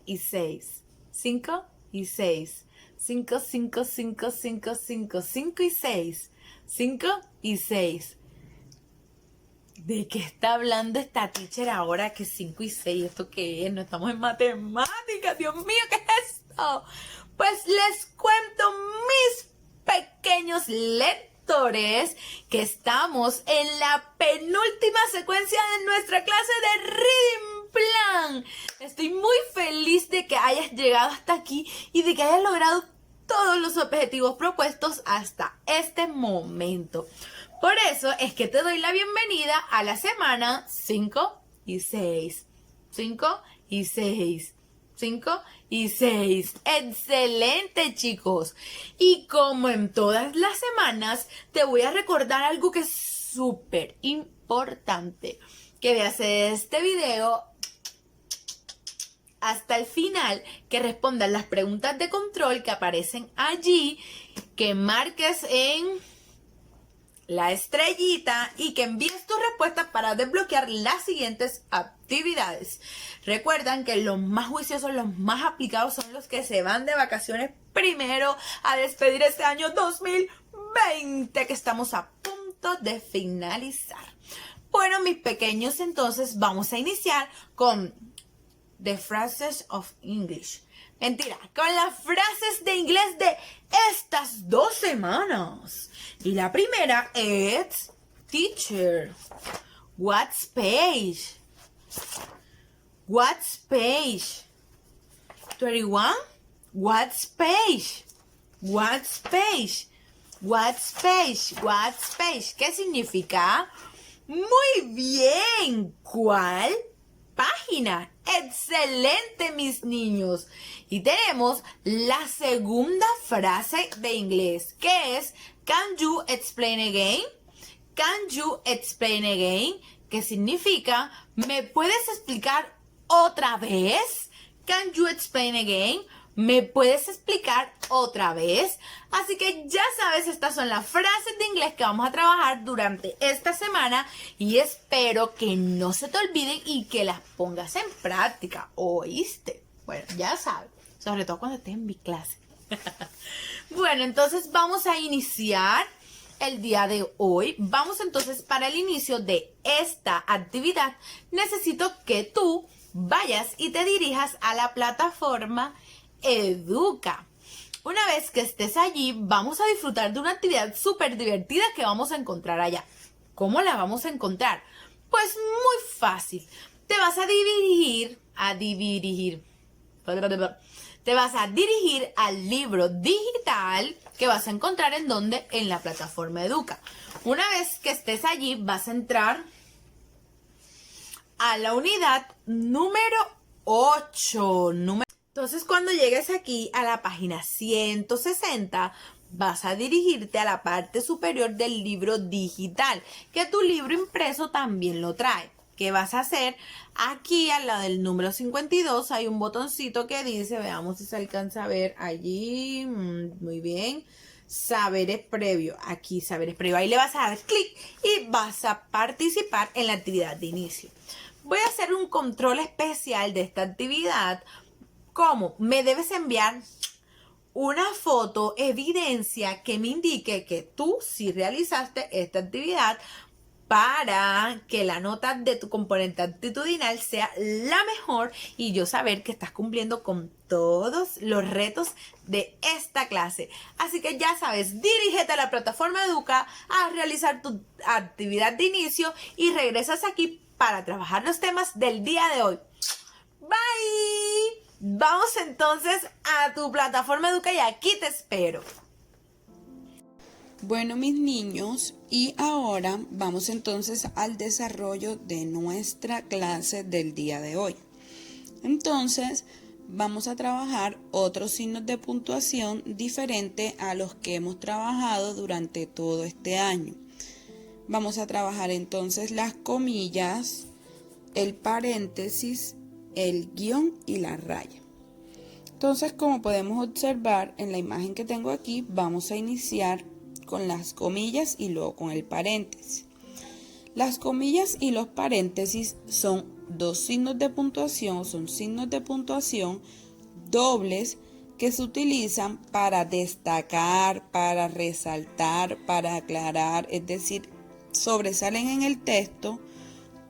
y 6. 5 y 6. 5, 5, 5, 5, 5, 5 y 6. 5 y 6. ¿De qué está hablando esta teacher ahora que 5 y 6? ¿Esto qué es? No estamos en matemáticas. Dios mío, ¿qué es esto? Pues les cuento, mis pequeños lectores, que estamos en la penúltima secuencia de nuestra clase de Reading Plan. Estoy muy feliz de que hayas llegado hasta aquí y de que hayas logrado todos los objetivos propuestos hasta este momento. Por eso es que te doy la bienvenida a la semana 5 y 6. 5 y 6. 5 y 6. ¡Excelente, chicos! Y como en todas las semanas, te voy a recordar algo que es súper importante. Que veas este video hasta el final, que respondas las preguntas de control que aparecen allí, que marques en la estrellita y que envíes tus respuestas para desbloquear las siguientes actividades. Recuerdan que los más juiciosos, los más aplicados son los que se van de vacaciones primero a despedir este año 2020 que estamos a punto de finalizar. Bueno, mis pequeños, entonces vamos a iniciar con The Phrases of English. Mentira, con las frases de inglés de estas 2 semanas. Y la primera es teacher. What's page? What's page? 31. What's page? What's page? What's page? What's page? ¿Qué significa? Muy bien. ¿Cuál página? Excelente, mis niños. Y tenemos la segunda frase de inglés, que es Can you explain again? Can you explain again? Que significa ¿me puedes explicar otra vez? Can you explain again? ¿Me puedes explicar otra vez? Así que ya sabes, estas son las frases de inglés que vamos a trabajar durante esta semana y espero que no se te olviden y que las pongas en práctica, ¿oíste? Bueno, ya sabes, sobre todo cuando estés en mi clase. Bueno, entonces vamos a iniciar el día de hoy. Vamos entonces para el inicio de esta actividad. Necesito que tú vayas y te dirijas a la plataforma Educa. Una vez que estés allí, vamos a disfrutar de una actividad súper divertida que vamos a encontrar allá. ¿Cómo la vamos a encontrar? Pues muy fácil. Te vas a dirigir al libro digital que vas a encontrar ¿en dónde? En la plataforma Educa. Una vez que estés allí, vas a entrar a la unidad número 8. Entonces, cuando llegues aquí a la página 160, vas a dirigirte a la parte superior del libro digital, que tu libro impreso también lo trae. ¿Qué vas a hacer? Aquí al lado del número 52 hay un botoncito que dice, veamos si se alcanza a ver allí, muy bien, saberes previo, aquí saberes previo, ahí le vas a dar clic y vas a participar en la actividad de inicio. Voy a hacer un control especial de esta actividad. ¿Cómo? Me debes enviar una foto, evidencia que me indique que tú sí realizaste esta actividad para que la nota de tu componente actitudinal sea la mejor y yo saber que estás cumpliendo con todos los retos de esta clase. Así que ya sabes, dirígete a la plataforma Educa a realizar tu actividad de inicio y regresas aquí para trabajar los temas del día de hoy. Bye. Vamos entonces a tu plataforma Educa y aquí te espero. Bueno, mis niños, y ahora vamos entonces al desarrollo de nuestra clase del día de hoy. Entonces, vamos a trabajar otros signos de puntuación diferente a los que hemos trabajado durante todo este año. Vamos a trabajar entonces las comillas, el paréntesis, el guión y la raya. Entonces, como podemos observar en la imagen que tengo aquí, vamos a iniciar con las comillas y luego con el paréntesis. Las comillas y los paréntesis son dos signos de puntuación, son signos de puntuación dobles que se utilizan para destacar, para resaltar, para aclarar, es decir, sobresalen en el texto.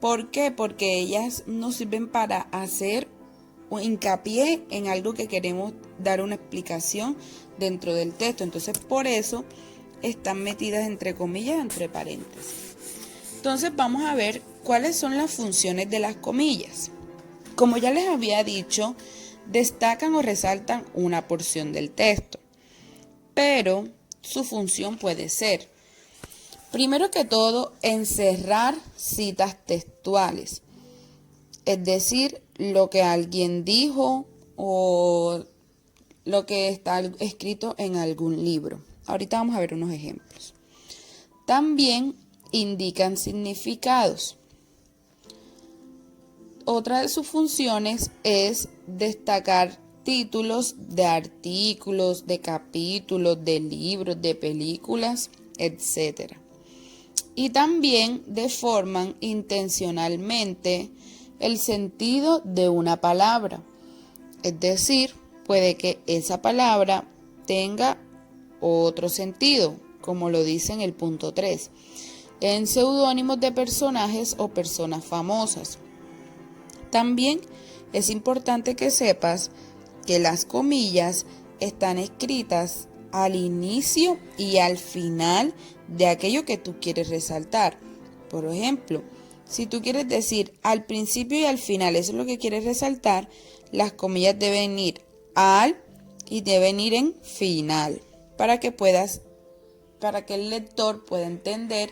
¿Por qué? Porque ellas nos sirven para hacer hincapié en algo que queremos dar una explicación dentro del texto. Entonces, por eso están metidas entre comillas, entre paréntesis. Entonces, vamos a ver cuáles son las funciones de las comillas. Como ya les había dicho, destacan o resaltan una porción del texto, pero su función puede ser, primero que todo, encerrar citas textuales, es decir, lo que alguien dijo o lo que está escrito en algún libro. Ahorita vamos a ver unos ejemplos. También indican significados. Otra de sus funciones es destacar títulos de artículos, de capítulos, de libros, de películas, etc. Y también deforman intencionalmente el sentido de una palabra. Es decir, puede que esa palabra tenga otro sentido, como lo dice en el punto 3, en seudónimos de personajes o personas famosas. También es importante que sepas que las comillas están escritas al inicio y al final de aquello que tú quieres resaltar. Por ejemplo, si tú quieres decir al principio y al final, eso es lo que quieres resaltar, las comillas deben ir al y deben ir en final, para que el lector pueda entender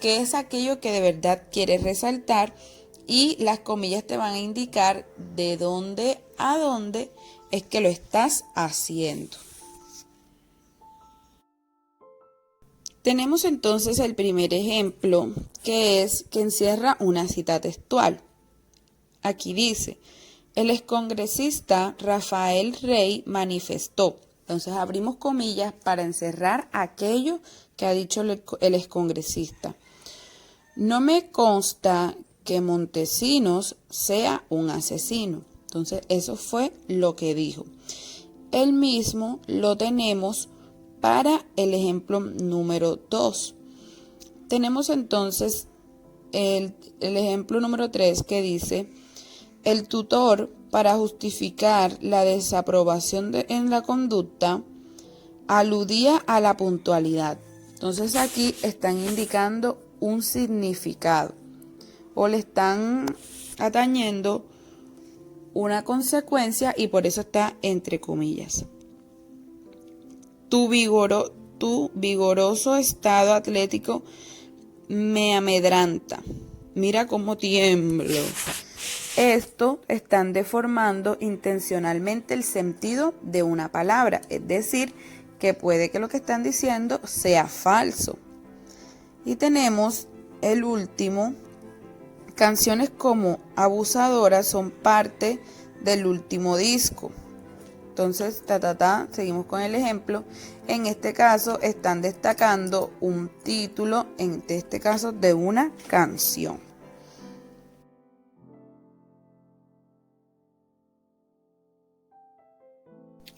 qué es aquello que de verdad quieres resaltar, y las comillas te van a indicar de dónde a dónde es que lo estás haciendo. Tenemos entonces el primer ejemplo, que encierra una cita textual. Aquí dice, el excongresista Rafael Rey manifestó. Entonces abrimos comillas para encerrar aquello que ha dicho el excongresista. No me consta que Montesinos sea un asesino. Entonces eso fue lo que dijo. El mismo lo tenemos para el ejemplo número 2. Tenemos entonces el ejemplo número 3 que dice, el tutor, para justificar la desaprobación en la conducta, aludía a la puntualidad. Entonces aquí están indicando un significado o le están atañendo una consecuencia y por eso está entre comillas. Tu vigoroso estado atlético me amedranta. Mira cómo tiemblo. Esto están deformando intencionalmente el sentido de una palabra, es decir, que puede que lo que están diciendo sea falso. Y tenemos el último, canciones como Abusadora son parte del último disco. Entonces, seguimos con el ejemplo. En este caso están destacando un título, en este caso de una canción.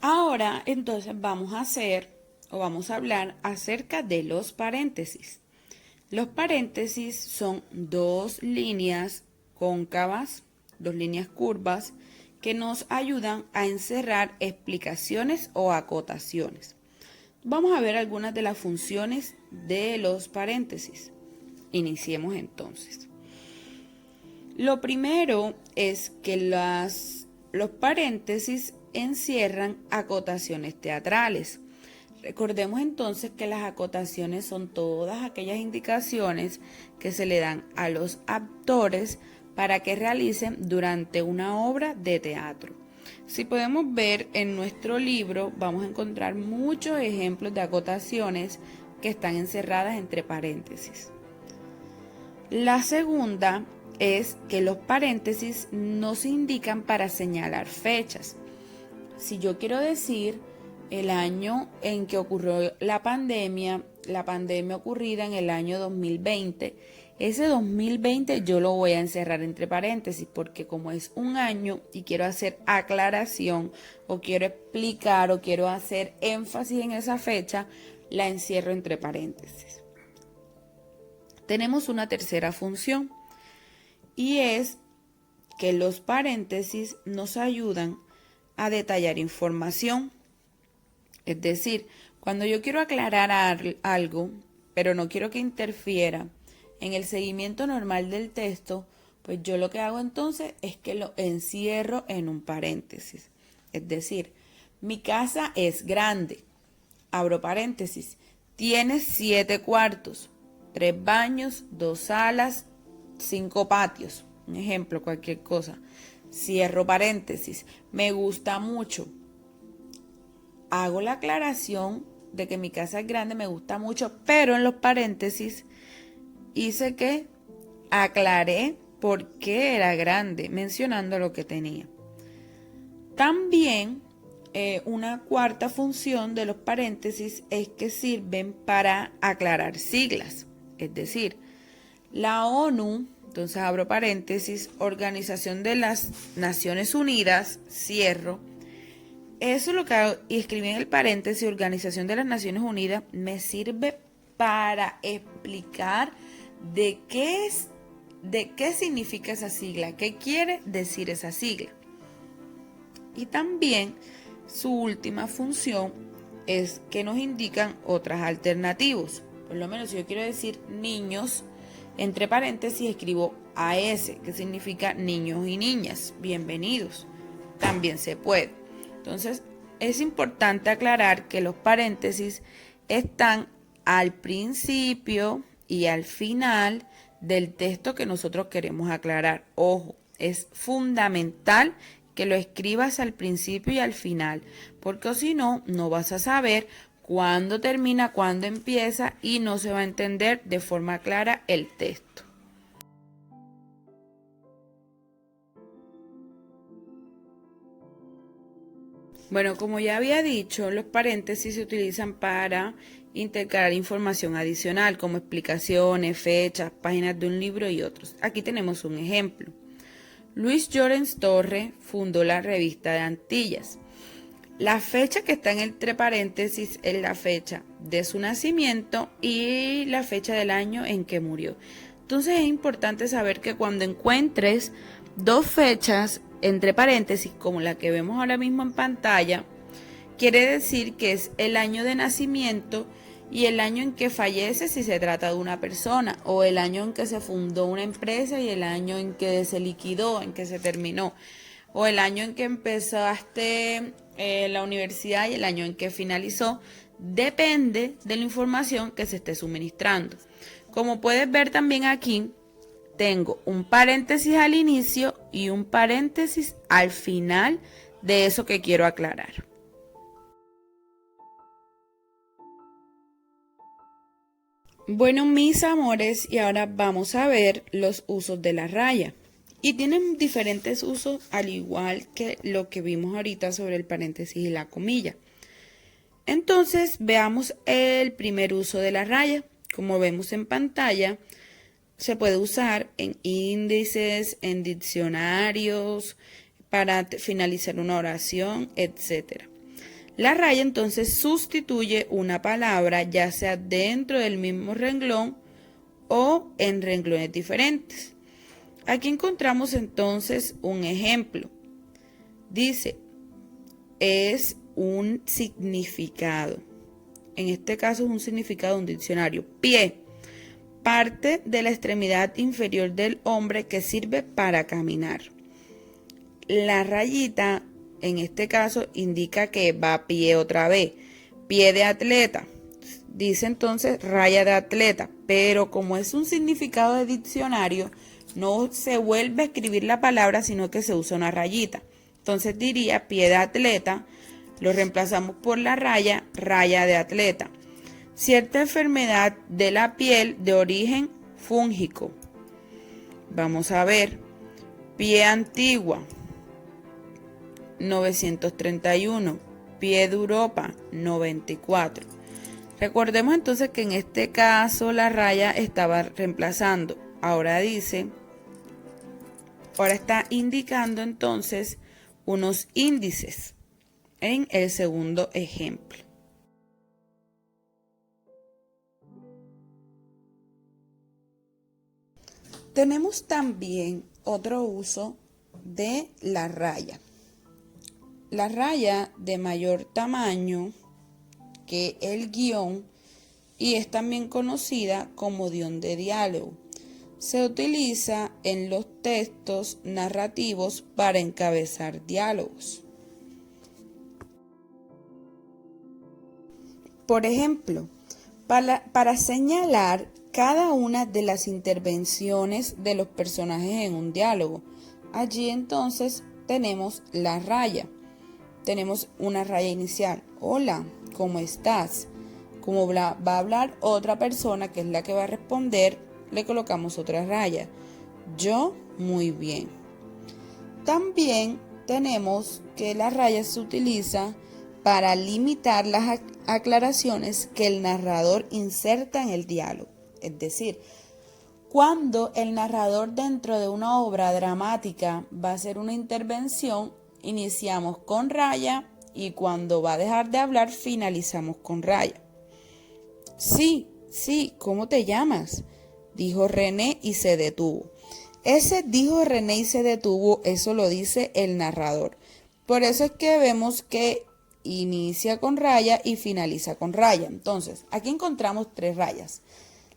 Ahora, entonces vamos a hablar acerca de los paréntesis. Los paréntesis son dos líneas cóncavas, dos líneas curvas, que nos ayudan a encerrar explicaciones o acotaciones. Vamos a ver algunas de las funciones de los paréntesis. Iniciemos entonces. Lo primero es que los paréntesis encierran acotaciones teatrales. Recordemos entonces que las acotaciones son todas aquellas indicaciones que se le dan a los actores para que realicen durante una obra de teatro. Si podemos ver en nuestro libro, vamos a encontrar muchos ejemplos de acotaciones que están encerradas entre paréntesis. La segunda es que los paréntesis no se indican para señalar fechas. Si yo quiero decir el año en que ocurrió la pandemia ocurrida en el año 2020, Ese 2020 yo lo voy a encerrar entre paréntesis porque como es un año y quiero hacer aclaración o quiero explicar o quiero hacer énfasis en esa fecha, la encierro entre paréntesis. Tenemos una tercera función y es que los paréntesis nos ayudan a detallar información. Es decir, cuando yo quiero aclarar algo, pero no quiero que interfiera en el seguimiento normal del texto, pues yo lo que hago entonces es que lo encierro en un paréntesis. Es decir, mi casa es grande, abro paréntesis, tiene 7 cuartos, 3 baños, 2 salas, 5 patios. Un ejemplo, cualquier cosa. Cierro paréntesis, me gusta mucho. Hago la aclaración de que mi casa es grande, me gusta mucho, pero en los paréntesis hice que aclaré por qué era grande, mencionando lo que tenía. También una cuarta función de los paréntesis es que sirven para aclarar siglas. Es decir, la ONU, entonces abro paréntesis, Organización de las Naciones Unidas, cierro. Eso es lo que hago, y escribí en el paréntesis, Organización de las Naciones Unidas, me sirve para explicar de qué significa esa sigla, qué quiere decir esa sigla. Y también su última función es que nos indican otras alternativas. Por lo menos si yo quiero decir niños, entre paréntesis escribo AS, que significa niños y niñas, bienvenidos. También se puede. Entonces, es importante aclarar que los paréntesis están al principio y al final del texto que nosotros queremos aclarar. Ojo, es fundamental que lo escribas al principio y al final, porque si no, no vas a saber cuándo termina, cuándo empieza y no se va a entender de forma clara el texto. Bueno, como ya había dicho, los paréntesis se utilizan para intercalar información adicional, como explicaciones, fechas, páginas de un libro y otros. Aquí tenemos un ejemplo. Luis Llorens Torres fundó la revista de Antillas. La fecha que está entre paréntesis es la fecha de su nacimiento y la fecha del año en que murió. Entonces es importante saber que cuando encuentres dos fechas entre paréntesis, como la que vemos ahora mismo en pantalla, quiere decir que es el año de nacimiento y el año en que fallece si se trata de una persona, o el año en que se fundó una empresa y el año en que se liquidó, en que se terminó, o el año en que empezaste la universidad y el año en que finalizó. Depende de la información que se esté suministrando. Como puedes ver también aquí, tengo un paréntesis al inicio y un paréntesis al final de eso que quiero aclarar. Bueno, mis amores, y ahora vamos a ver los usos de la raya. Y tienen diferentes usos, al igual que lo que vimos ahorita sobre el paréntesis y la comilla. Entonces, veamos el primer uso de la raya. Como vemos en pantalla, se puede usar en índices, en diccionarios, para finalizar una oración, etc. La raya entonces sustituye una palabra, ya sea dentro del mismo renglón o en renglones diferentes. Aquí encontramos entonces un ejemplo. Dice, es un significado. En este caso es un significado de un diccionario. Pie, parte de la extremidad inferior del hombre que sirve para caminar. La rayita, en este caso, indica que va a pie otra vez. Pie de atleta. Dice entonces raya de atleta. Pero como es un significado de diccionario, no se vuelve a escribir la palabra, sino que se usa una rayita. Entonces diría pie de atleta. Lo reemplazamos por la raya, raya de atleta. Cierta enfermedad de la piel de origen fúngico. Vamos a ver. Pie antigua. 931. Pie de Europa. 94. Recordemos entonces que en este caso la raya estaba reemplazando Ahora está indicando entonces unos índices en el segundo ejemplo. Tenemos también otro uso de la raya. La raya de mayor tamaño que el guión y es también conocida como guión de diálogo. Se utiliza en los textos narrativos para encabezar diálogos. Por ejemplo, para señalar cada una de las intervenciones de los personajes en un diálogo. Allí entonces tenemos la raya. Tenemos una raya inicial. Hola, ¿cómo estás? Como va a hablar otra persona que es la que va a responder, le colocamos otra raya. Yo, muy bien. También tenemos que la raya se utiliza para limitar las aclaraciones que el narrador inserta en el diálogo. Es decir, cuando el narrador dentro de una obra dramática va a hacer una intervención, iniciamos con raya y cuando va a dejar de hablar, finalizamos con raya. Sí, ¿cómo te llamas? Dijo René y se detuvo. Ese dijo René y se detuvo, eso lo dice el narrador. Por eso es que vemos que inicia con raya y finaliza con raya. Entonces, aquí encontramos 3 rayas.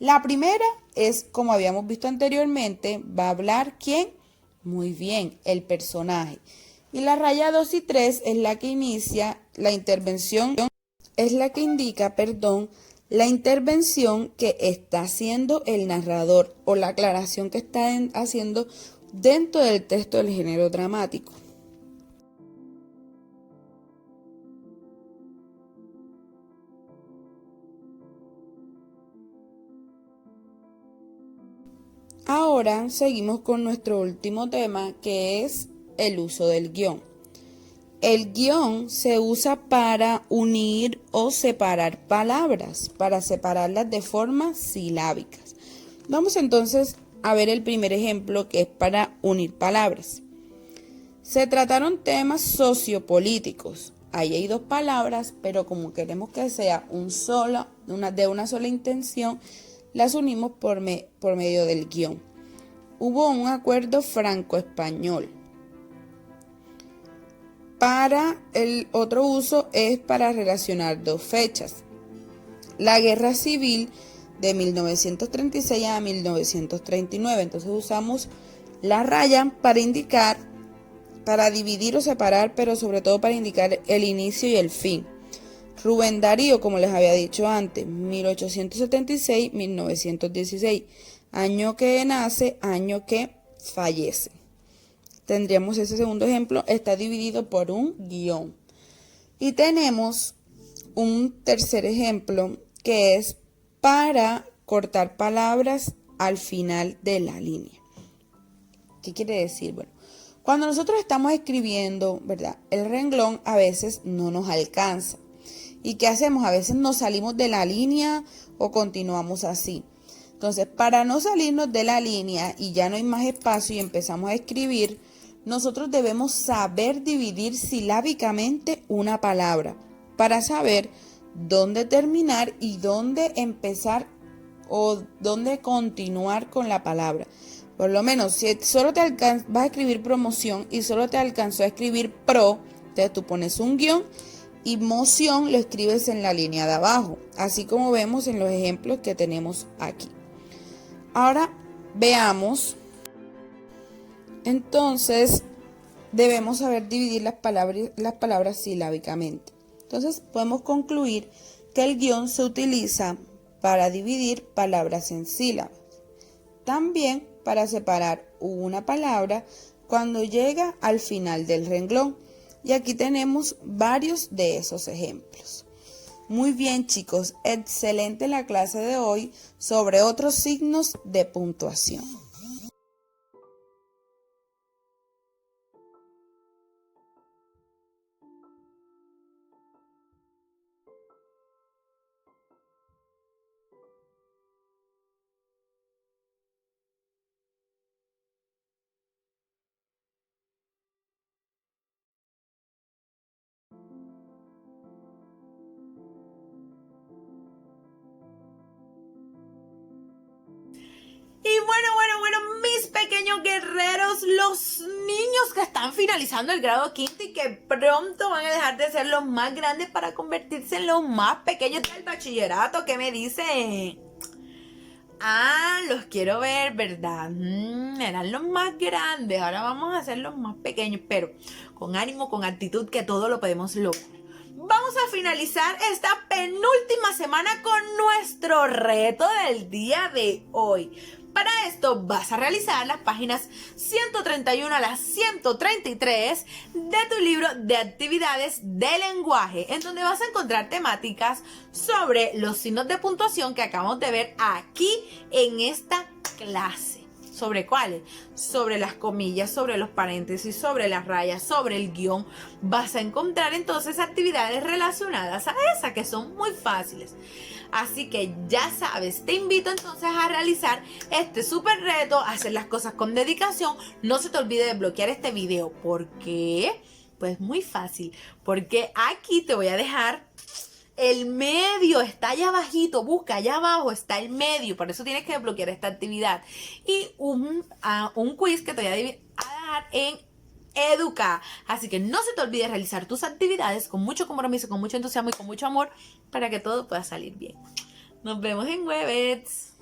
La primera es, como habíamos visto anteriormente, va a hablar ¿quién? Muy bien, el personaje. Y la raya 2 y 3 es la que inicia la intervención, es la que indica, la intervención que está haciendo el narrador o la aclaración que está haciendo dentro del texto del género dramático. Ahora seguimos con nuestro último tema, que es el uso del guión. El guión se usa para unir o separar palabras, para separarlas de formas silábicas. Vamos entonces a ver el primer ejemplo, que es para unir palabras. Se trataron temas sociopolíticos. Ahí hay 2 palabras, pero como queremos que sea de una sola intención, las unimos por medio del guión. Hubo un acuerdo franco-español. Para el otro uso es para relacionar 2 fechas. La guerra civil de 1936 a 1939. Entonces usamos la raya para indicar, para dividir o separar, pero sobre todo para indicar el inicio y el fin. Rubén Darío, como les había dicho antes, 1876-1916. Año que nace, año que fallece. Tendríamos ese segundo ejemplo, está dividido por un guión. Y tenemos un tercer ejemplo que es para cortar palabras al final de la línea. ¿Qué quiere decir? Bueno, cuando nosotros estamos escribiendo, ¿verdad? El renglón a veces no nos alcanza. ¿Y qué hacemos? A veces nos salimos de la línea o continuamos así. Entonces, para no salirnos de la línea y ya no hay más espacio y empezamos a escribir, nosotros debemos saber dividir silábicamente una palabra para saber dónde terminar y dónde empezar o dónde continuar con la palabra. Por lo menos, si solo vas a escribir promoción y solo te alcanzó a escribir pro, entonces tú pones un guión y moción lo escribes en la línea de abajo, así como vemos en los ejemplos que tenemos aquí. Ahora veamos. Entonces, debemos saber dividir las palabras silábicamente. Entonces, podemos concluir que el guión se utiliza para dividir palabras en sílabas. También para separar una palabra cuando llega al final del renglón. Y aquí tenemos varios de esos ejemplos. Muy bien, chicos, excelente la clase de hoy sobre otros signos de puntuación. pequeños guerreros, los niños que están finalizando el grado quinto y que pronto van a dejar de ser los más grandes para convertirse en los más pequeños del bachillerato. ¿Qué me dicen? Ah, los quiero ver, ¿verdad? Eran los más grandes, ahora vamos a ser los más pequeños, pero con ánimo, con actitud, que todo lo podemos lograr. Vamos a finalizar esta penúltima semana con nuestro reto del día de hoy. Para esto vas a realizar las páginas 131 a las 133 de tu libro de actividades de lenguaje, en donde vas a encontrar temáticas sobre los signos de puntuación que acabamos de ver aquí en esta clase. ¿Sobre cuáles? Sobre las comillas, sobre los paréntesis, sobre las rayas, sobre el guión. Vas a encontrar entonces actividades relacionadas a esas que son muy fáciles. Así que ya sabes, te invito entonces a realizar este súper reto, a hacer las cosas con dedicación. No se te olvide de bloquear este video. ¿Por qué? Pues muy fácil. Porque aquí te voy a dejar el medio, está allá abajito, busca allá abajo, está el medio, por eso tienes que bloquear esta actividad. Y un quiz que te voy a dejar en Educa. Así que no se te olvide realizar tus actividades con mucho compromiso, con mucho entusiasmo y con mucho amor para que todo pueda salir bien. Nos vemos en Webets.